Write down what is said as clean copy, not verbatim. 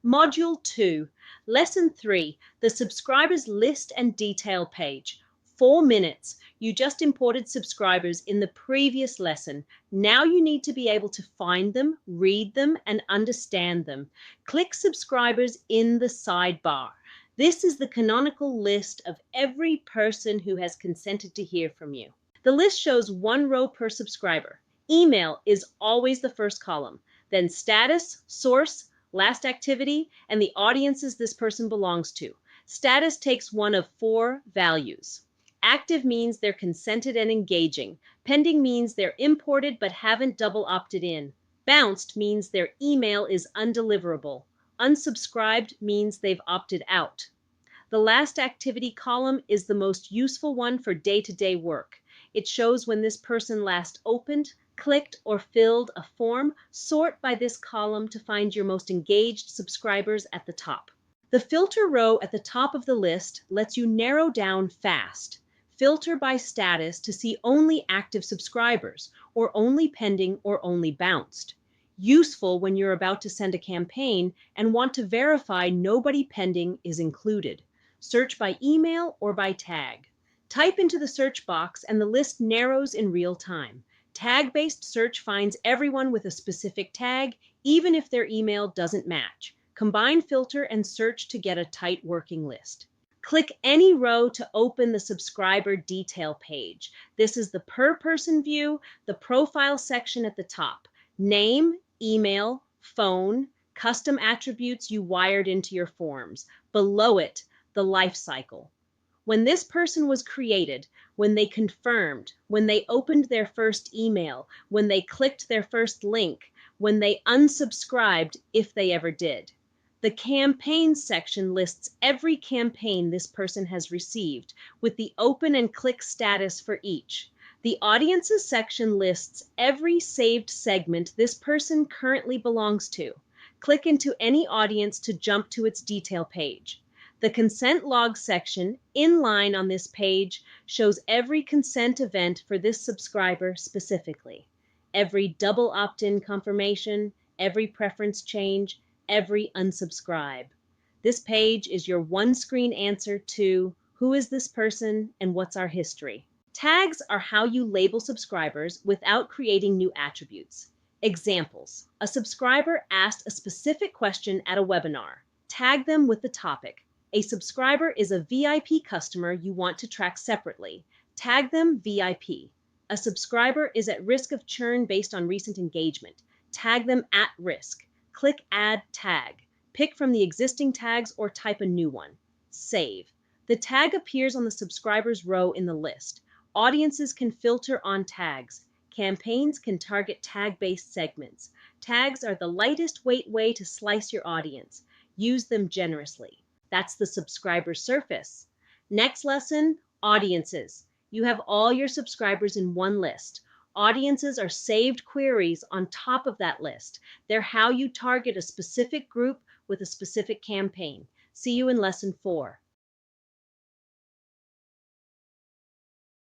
Module 2, Lesson 3, the subscribers list and detail page. 4 minutes. You just imported subscribers in the previous lesson. Now you need to be able to find them, read them, and understand them. Click subscribers in the sidebar. This is the canonical list of every person who has consented to hear from you. The list shows 1 row per subscriber. Email is always the first column, then status, source, last activity, and the audiences this person belongs to. Status takes one of 4 values. Active means they're consented and engaging. Pending means they're imported but haven't double opted in. Bounced means their email is undeliverable. Unsubscribed means they've opted out. The last activity column is the most useful one for day-to-day work. It shows when this person last opened, clicked, or filled a form. Sort by this column to find your most engaged subscribers at the top. The filter row at the top of the list lets you narrow down fast. Filter by status to see only active subscribers, or only pending, or only bounced. Useful when you're about to send a campaign and want to verify nobody pending is included. Search by email or by tag. Type into the search box and the list narrows in real time. Tag-based search finds everyone with a specific tag, even if their email doesn't match. Combine filter and search to get a tight working list. Click any row to open the subscriber detail page. This is the per person view, the profile section at the top. Name, email, phone, custom attributes you wired into your forms. Below it, the life cycle. When this person was created, when they confirmed, when they opened their first email, when they clicked their first link, when they unsubscribed, if they ever did. The campaigns section lists every campaign this person has received, with the open and click status for each. The audiences section lists every saved segment this person currently belongs to. Click into any audience to jump to its detail page. The consent log section, in line on this page, shows every consent event for this subscriber specifically. Every double opt-in confirmation, every preference change, every unsubscribe. This page is your one-screen answer to who is this person and what's our history. Tags are how you label subscribers without creating new attributes. Examples: a subscriber asked a specific question at a webinar. Tag them with the topic. A subscriber is a VIP customer you want to track separately. Tag them VIP. A subscriber is at risk of churn based on recent engagement. Tag them at risk. Click Add Tag. Pick from the existing tags or type a new one. Save. The tag appears on the subscribers row in the list. Audiences can filter on tags. Campaigns can target tag-based segments. Tags are the lightest weight way to slice your audience. Use them generously. That's the subscriber surface. Next lesson, audiences. You have all your subscribers in one list. Audiences are saved queries on top of that list. They're how you target a specific group with a specific campaign. See you in lesson 4.